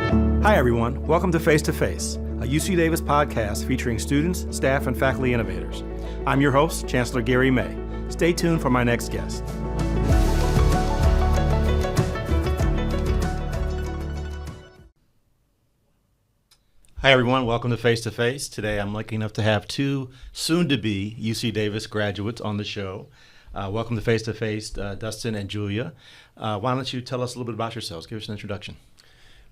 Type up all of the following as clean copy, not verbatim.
Hi, everyone. Welcome to Face to Face, a UC Davis podcast featuring students, staff, and faculty innovators. I'm your host, Chancellor Gary S. Stay tuned for my next guest. Hi, everyone. Welcome to Face to Face. Today, I'm lucky enough to have two soon-to-be UC Davis graduates on the show. Welcome to Face, Dustin and Julia. Why don't you tell us a little bit about yourselves? Give us an introduction.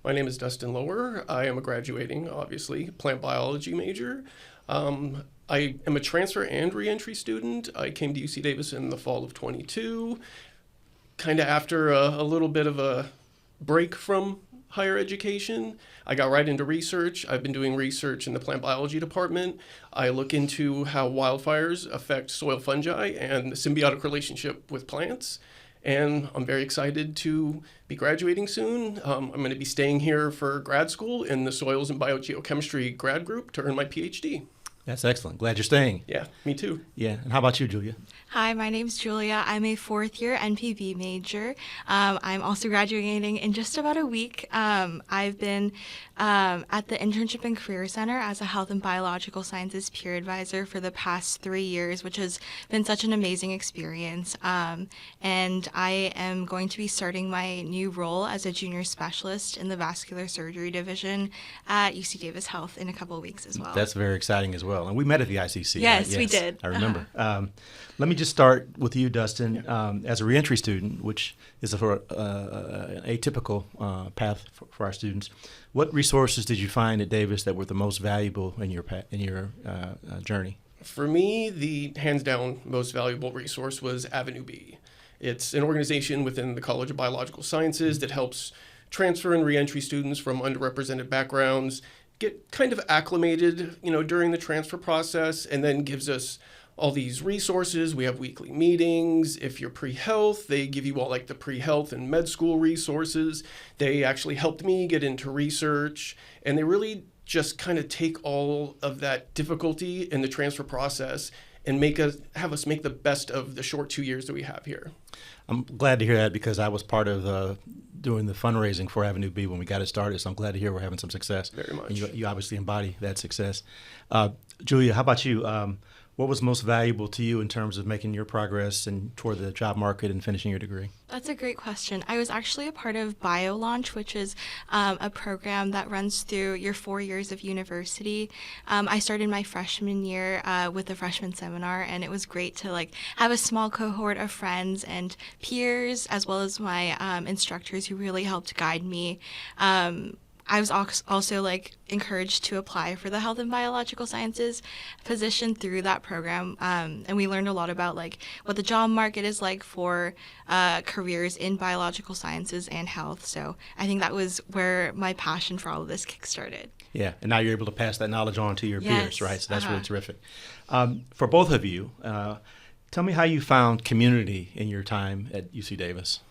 My name is Dustin Lower. I am a graduating, obviously, plant biology major. I am a transfer and reentry student. I came to UC Davis in the fall of 22, kind of after a little bit of a break from higher education. I got right into research. I've been doing research in the plant biology department. I look into how wildfires affect soil fungi and the symbiotic relationship with plants. And I'm very excited to be graduating soon. I'm going to be staying here for grad school in the Soils and Biogeochemistry grad group to earn my PhD. That's excellent. Glad you're staying. Yeah, me too. Yeah. And how about you, Julia? Hi, my name's Julia. I'm a fourth-year NPB major. I'm also graduating in just about a week. I've been at the Internship and Career Center as a Health and Biological Sciences peer advisor for the past 3 years, which has been such an amazing experience. And I am going to be starting my new role as a junior specialist in the vascular surgery division at UC Davis Health in a couple of weeks as well. That's very exciting as well. And we met at the ICC. Yes, right? we did. I remember. Let me just start with you, Dustin. As a reentry student, which is an atypical path for our students, what resources did you find at Davis that were the most valuable in your journey? For me, the hands down most valuable resource was Avenue B. It's an organization within the College of Biological Sciences that helps transfer and reentry students from underrepresented backgrounds get kind of acclimated, during the transfer process, and then gives us all these resources. We have weekly meetings. If you're pre-health, they give you all like the pre-health and med school resources. They actually helped me get into research, and they really just kind of take all of that difficulty in the transfer process and have us make the best of the short 2 years that we have here. I'm glad to hear that because I was part of doing the fundraising for Avenue B when we got it started, so I'm glad to hear we're having some success. Very much. And you obviously embody that success. Julia, how about you? What was most valuable to you in terms of making your progress and toward the job market and finishing your degree? That's a great question. I was actually a part of BioLaunch, which is a program that runs through your 4 years of university. I started my freshman year with the freshman seminar, and it was great to have a small cohort of friends and peers, as well as my instructors who really helped guide me. I was also encouraged to apply for the health and biological sciences position through that program, and we learned a lot about what the job market is like for careers in biological sciences and health. So I think that was where my passion for all of this kickstarted. Yeah, and now you're able to pass that knowledge on to your peers, right? So that's really terrific. For both of you, tell me how you found community in your time at UC Davis.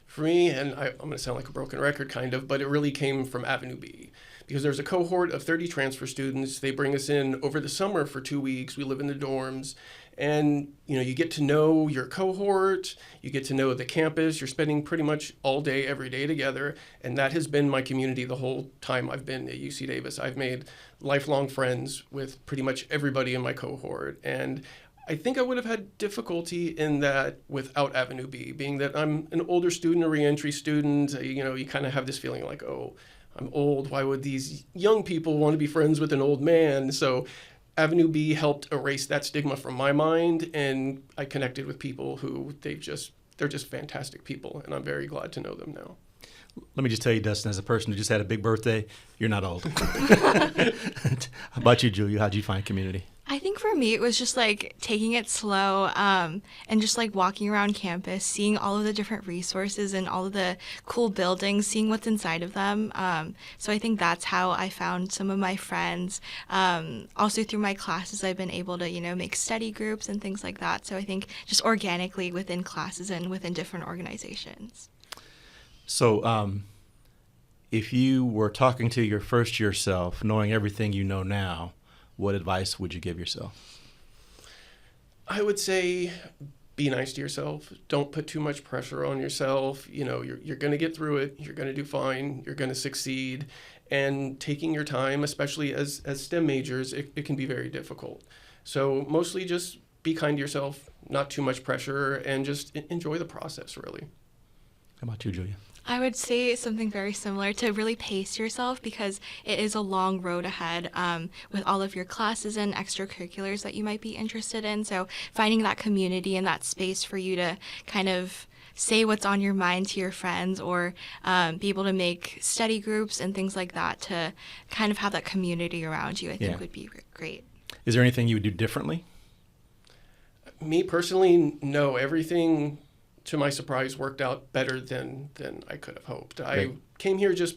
For me, and I'm going to sound like a broken record kind of, but it really came from Avenue B because there's a cohort of 30 transfer students. They bring us in over the summer for 2 weeks. We live in the dorms, and you get to know your cohort, you get to know the campus. You're spending pretty much all day, every day together, and that has been my community the whole time I've been at UC Davis. I've made lifelong friends with pretty much everybody in my cohort, and I think I would have had difficulty in that without Avenue B, being that I'm an older student, a reentry student. You kind of have this feeling like, oh, I'm old. Why would these young people want to be friends with an old man? So Avenue B helped erase that stigma from my mind, and I connected with people who they're just fantastic people, and I'm very glad to know them now. Let me just tell you, Dustin, as a person who just had a big birthday, you're not old. How about you, Julia? How'd you find community? I think for me, it was just taking it slow and just walking around campus, seeing all of the different resources and all of the cool buildings, seeing what's inside of them. So I think that's how I found some of my friends. Also through my classes, I've been able to, make study groups and things like that. So I think just organically within classes and within different organizations. So if you were talking to your first year self, knowing everything you know now, what advice would you give yourself? I would say be nice to yourself. Don't put too much pressure on yourself. You know, you're going to get through it. You're going to do fine. You're going to succeed. And taking your time, especially as STEM majors, it can be very difficult. So mostly just be kind to yourself, not too much pressure, and just enjoy the process, really. How about you, Julia? I would say something very similar, to really pace yourself, because it is a long road ahead with all of your classes and extracurriculars that you might be interested in. So finding that community and that space for you to kind of say what's on your mind to your friends, or be able to make study groups and things like that to kind of have that community around you, I think would be great. Is there anything you would do differently? Me personally, no. Everything, to my surprise, worked out better than I could have hoped. I came here just,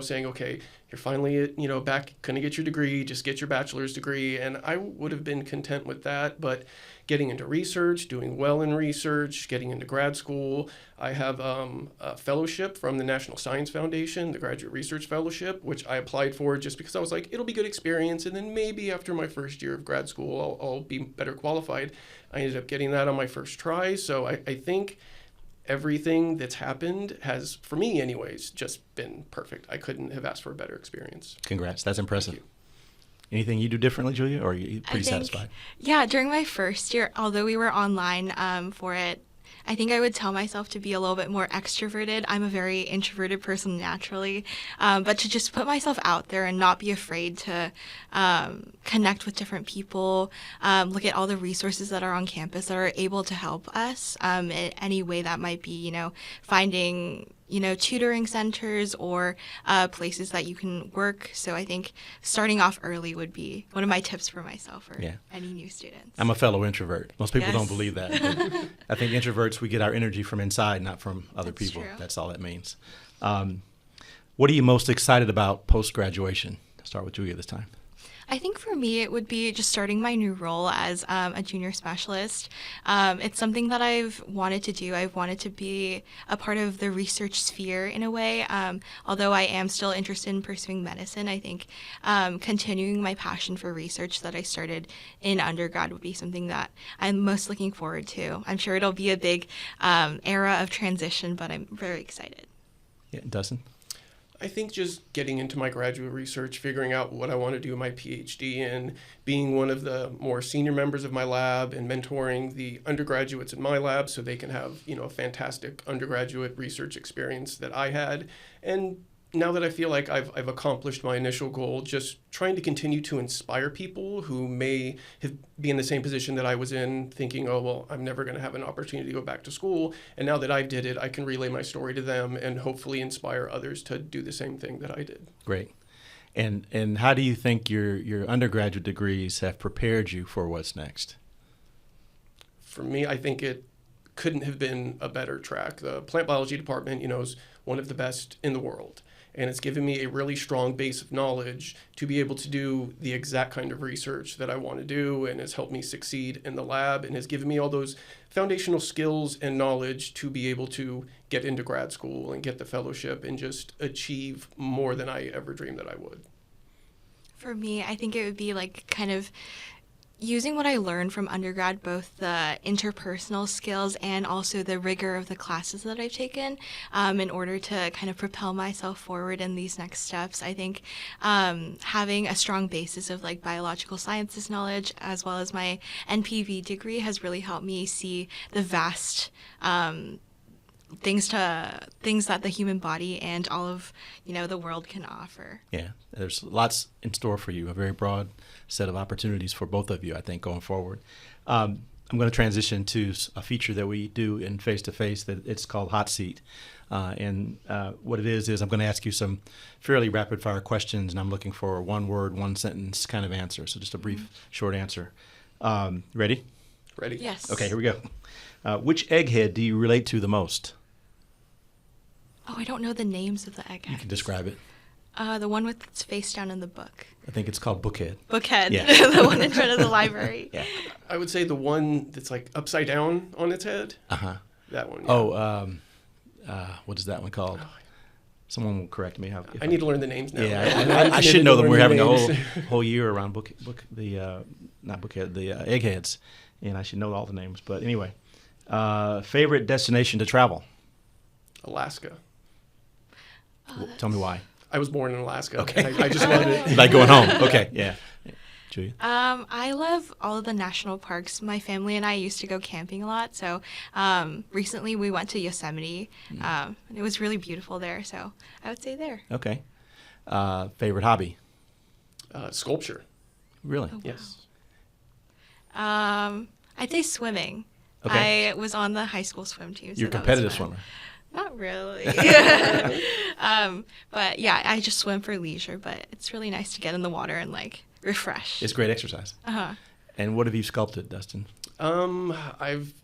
saying, okay, you're finally, back, gonna get your degree, just get your bachelor's degree, and I would have been content with that. But getting into research, doing well in research, getting into grad school, I have a fellowship from the National Science Foundation, the Graduate Research Fellowship, which I applied for just because I was like, it'll be good experience, and then maybe after my first year of grad school, I'll be better qualified. I ended up getting that on my first try, so I think everything that's happened has, for me anyways, just been perfect. I couldn't have asked for a better experience. Congrats. That's impressive. Thank you. Anything you do differently, Julia, or are you pretty satisfied? Yeah, during my first year, although we were online for it, I think I would tell myself to be a little bit more extroverted. I'm a very introverted person naturally, but to just put myself out there and not be afraid to connect with different people, look at all the resources that are on campus that are able to help us in any way that might be, finding tutoring centers or places that you can work. So I think starting off early would be one of my tips for myself or any new students. I'm a fellow introvert. Most people Yes. don't believe that. But I think introverts, we get our energy from inside, not from other That's people. true. That's all that means. What are you most excited about post-graduation? I'll start with Julia this time. I think for me, it would be just starting my new role as a junior specialist. It's something that I've wanted to do. I've wanted to be a part of the research sphere in a way. Although I am still interested in pursuing medicine, I think continuing my passion for research that I started in undergrad would be something that I'm most looking forward to. I'm sure it'll be a big era of transition, but I'm very excited. Yeah, Dustin? I think just getting into my graduate research, figuring out what I want to do my PhD in, being one of the more senior members of my lab and mentoring the undergraduates in my lab so they can have, a fantastic undergraduate research experience that I had. And now that I feel like I've accomplished my initial goal, just trying to continue to inspire people who may be in the same position that I was in, thinking, oh, well, I'm never going to have an opportunity to go back to school. And now that I did it, I can relay my story to them and hopefully inspire others to do the same thing that I did. Great. And how do you think your undergraduate degrees have prepared you for what's next? For me, I think it couldn't have been a better track. The plant biology department, is one of the best in the world. And it's given me a really strong base of knowledge to be able to do the exact kind of research that I want to do, and has helped me succeed in the lab, and has given me all those foundational skills and knowledge to be able to get into grad school and get the fellowship and just achieve more than I ever dreamed that I would. For me, I think it would be like kind of using what I learned from undergrad, both the interpersonal skills and also the rigor of the classes that I've taken, in order to kind of propel myself forward in these next steps. I think having a strong basis of like biological sciences knowledge as well as my NPV degree has really helped me see the vast things that the human body and all of the world can offer. Yeah, there's lots in store for you, a very broad set of opportunities for both of you, I think, going forward. I'm going to transition to a feature that we do in face-to-face that it's called Hot Seat. And what it is I'm going to ask you some fairly rapid-fire questions, and I'm looking for a one-word, one-sentence kind of answer. So just a brief, short answer. Ready? Ready? Yes. Okay, here we go. Which egghead do you relate to the most? Oh, I don't know the names of the eggheads. You can describe it. The one with its face down in the book. I think it's called Bookhead. Bookhead. Yeah. The one in front of the library. Yeah. I would say the one that's like upside down on its head. Uh-huh. That one. Yeah. Oh, what is that one called? Someone will correct me. I need to learn the names now. Yeah, I should know them. We're having a whole year around the eggheads, and I should know all the names. But anyway, Favorite destination to travel? Alaska. Tell me why. I was born in Alaska. Okay. And I just loved it. You like going home? Okay, yeah. Julia? I love all of the national parks. My family and I used to go camping a lot. So recently we went to Yosemite. It was really beautiful there. So I would say there. Okay. Favorite hobby? Sculpture. Really? Oh, Yes. I'd say swimming. Okay. I was on the high school swim team. So You're a that was competitive fun. swimmer. Not really. But yeah, I just swim for leisure, but it's really nice to get in the water and like refresh. It's great exercise. Uh-huh. And what have you sculpted, Dustin? I've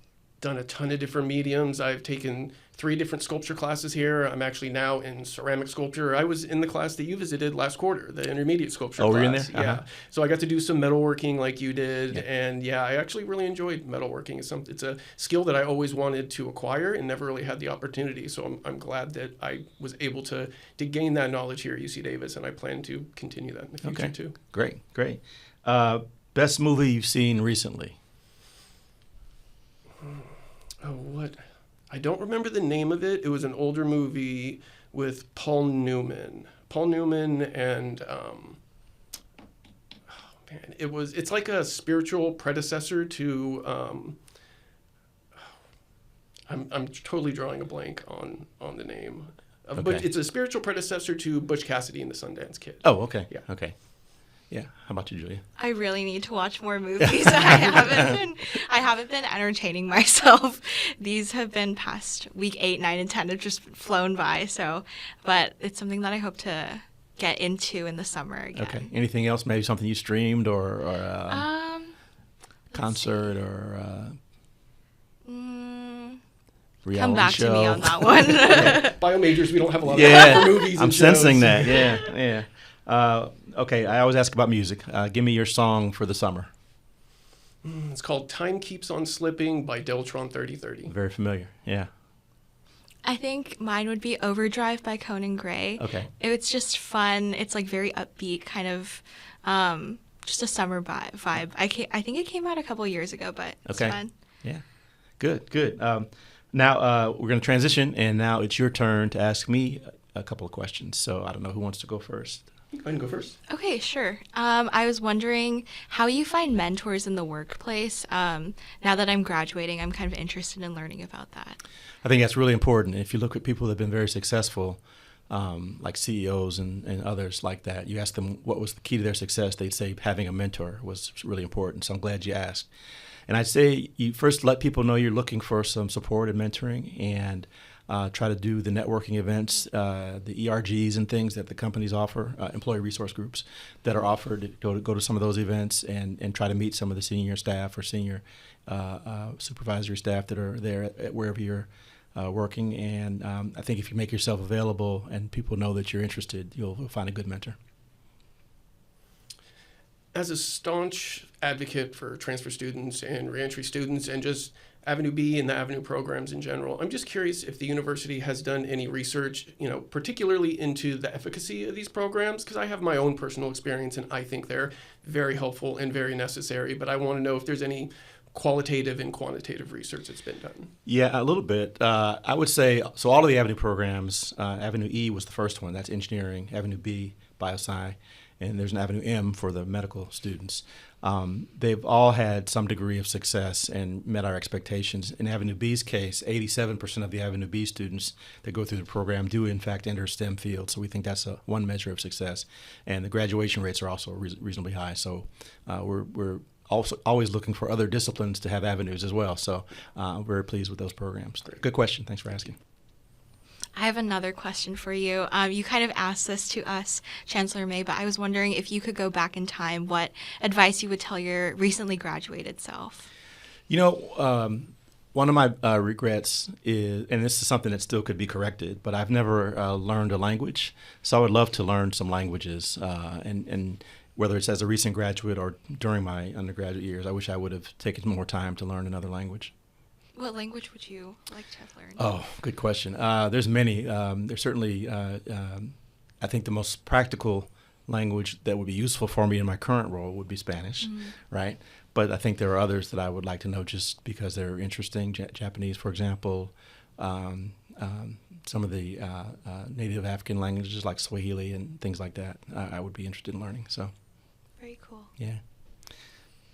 done a ton of different mediums. I've taken 3 different sculpture classes here. I'm actually now in ceramic sculpture. I was in the class that you visited last quarter, the intermediate sculpture class. Oh, were you in there? Yeah. Uh-huh. So I got to do some metalworking like you did. Yeah. And yeah, I actually really enjoyed metalworking. It's a skill that I always wanted to acquire and never really had the opportunity. So I'm glad that I was able to gain that knowledge here at UC Davis, and I plan to continue that in the future too. Great. Best movie you've seen recently? Oh, what? I don't remember the name of it. It was an older movie with Paul Newman. And oh man, it's like a spiritual predecessor to I'm totally drawing a blank on the name. But Okay. it's a spiritual predecessor to Butch Cassidy and the Sundance Kid. Oh, okay. Yeah. Okay. Yeah. How about you, Julia? I really need to watch more movies. I haven't been entertaining myself. These have been past week 8, 9, and 10 have just flown by. So, but it's something that I hope to get into in the summer again. Okay. Anything else? Maybe something you streamed or Let's concert see. or reality Come back show? to me on that one. Bio majors, we don't have a lot of Yeah, time for movies. I'm and sensing shows. that. Yeah. Okay, I always ask about music. Give me your song for the summer. It's called "Time Keeps on Slipping" by Deltron 3030. Very familiar. Yeah. I think mine would be Overdrive by Conan Gray. Okay. It's just fun. It's like very upbeat, kind of just a summer vibe. I think it came out a couple years ago, but it's Okay. fun. Yeah. Good. Now we're going to transition, and now it's your turn to ask me a couple of questions. So I don't know who wants to go first. Go ahead and go first. Okay, sure. I was wondering how you find mentors in the workplace. Now that I'm graduating, I'm kind of interested in learning about that. I think that's really important. If you look at people that have been very successful, like CEOs and others like that, you ask them what was the key to their success, they'd say having a mentor was really important. So I'm glad you asked. And I'd say you first let people know you're looking for some support and mentoring, and try to do the networking events, the ERGs and things that the companies offer, employee resource groups that are offered. Go to some of those events and try to meet some of the senior staff or senior supervisory staff that are there at wherever you're working. And I think if you make yourself available and people know that you're interested, you'll find a good mentor. As a staunch advocate for transfer students and reentry students and just Avenue B and the Avenue programs in general, I'm just curious if the university has done any research, particularly into the efficacy of these programs, because I have my own personal experience and I think they're very helpful and very necessary, but I want to know if there's any qualitative and quantitative research that's been done. Yeah, a little bit. I would say, so all of the Avenue programs, Avenue E was the first one, that's engineering, Avenue B, biosci, and there's an Avenue M for the medical students. They've all had some degree of success and met our expectations. In Avenue B's case, 87% of the Avenue B students that go through the program do in fact enter STEM fields, so we think that's one measure of success. And the graduation rates are also reasonably high, so we're also always looking for other disciplines to have avenues as well. So I'm very pleased with those programs. Good question. Thanks for asking. I have another question for you. You kind of asked this to us, Chancellor May, but I was wondering if you could go back in time, what advice you would tell your recently graduated self? One of my regrets is, and this is something that still could be corrected, but I've never learned a language. So I would love to learn some languages, and whether it's as a recent graduate or during my undergraduate years, I wish I would have taken more time to learn another language. What language would you like to have learned? Oh, good question. There's many. There's certainly, I think the most practical language that would be useful for me in my current role would be Spanish, right? But I think there are others that I would like to know just because they're interesting. Japanese, for example, some of the native African languages like Swahili and things like that. I would be interested in learning. So, Very cool. yeah.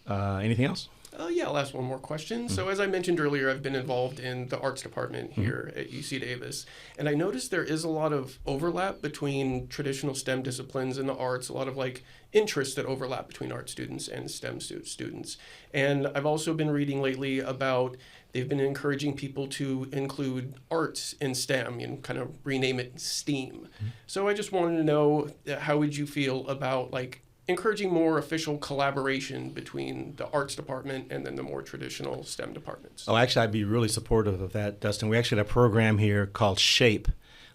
Anything else? Yeah, I'll ask one more question. So as I mentioned earlier, I've been involved in the arts department here at UC Davis. And I noticed there is a lot of overlap between traditional STEM disciplines and the arts, a lot of like interests that overlap between art students and STEM students. And I've also been reading lately about they've been encouraging people to include arts in STEM and kind of rename it STEAM. So I just wanted to know, how would you feel about like encouraging more official collaboration between the arts department and then the more traditional STEM departments? Oh, actually, I'd be really supportive of that, Dustin. We actually had a program here called SHAPE,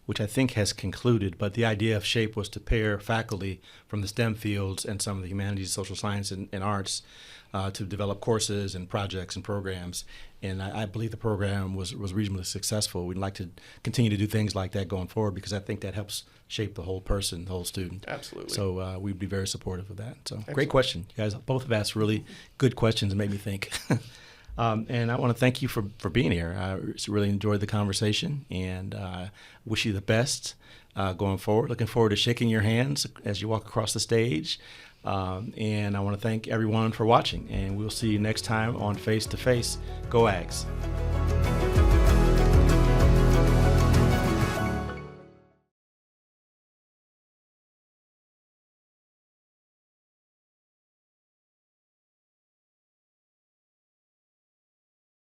which I think has concluded, but the idea of SHAPE was to pair faculty from the STEM fields and some of the humanities, social science, and arts to develop courses and projects and programs. And I believe the program was reasonably successful. We'd like to continue to do things like that going forward because I think that helps shape the whole person, the whole student. Absolutely. So we'd be very supportive of that. So Excellent. Great question. You guys both have asked really good questions and made me think. And I want to thank you for being here. I really enjoyed the conversation and wish you the best going forward. Looking forward to shaking your hands as you walk across the stage. And I want to thank everyone for watching. And we'll see you next time on Face to Face. Go Ags.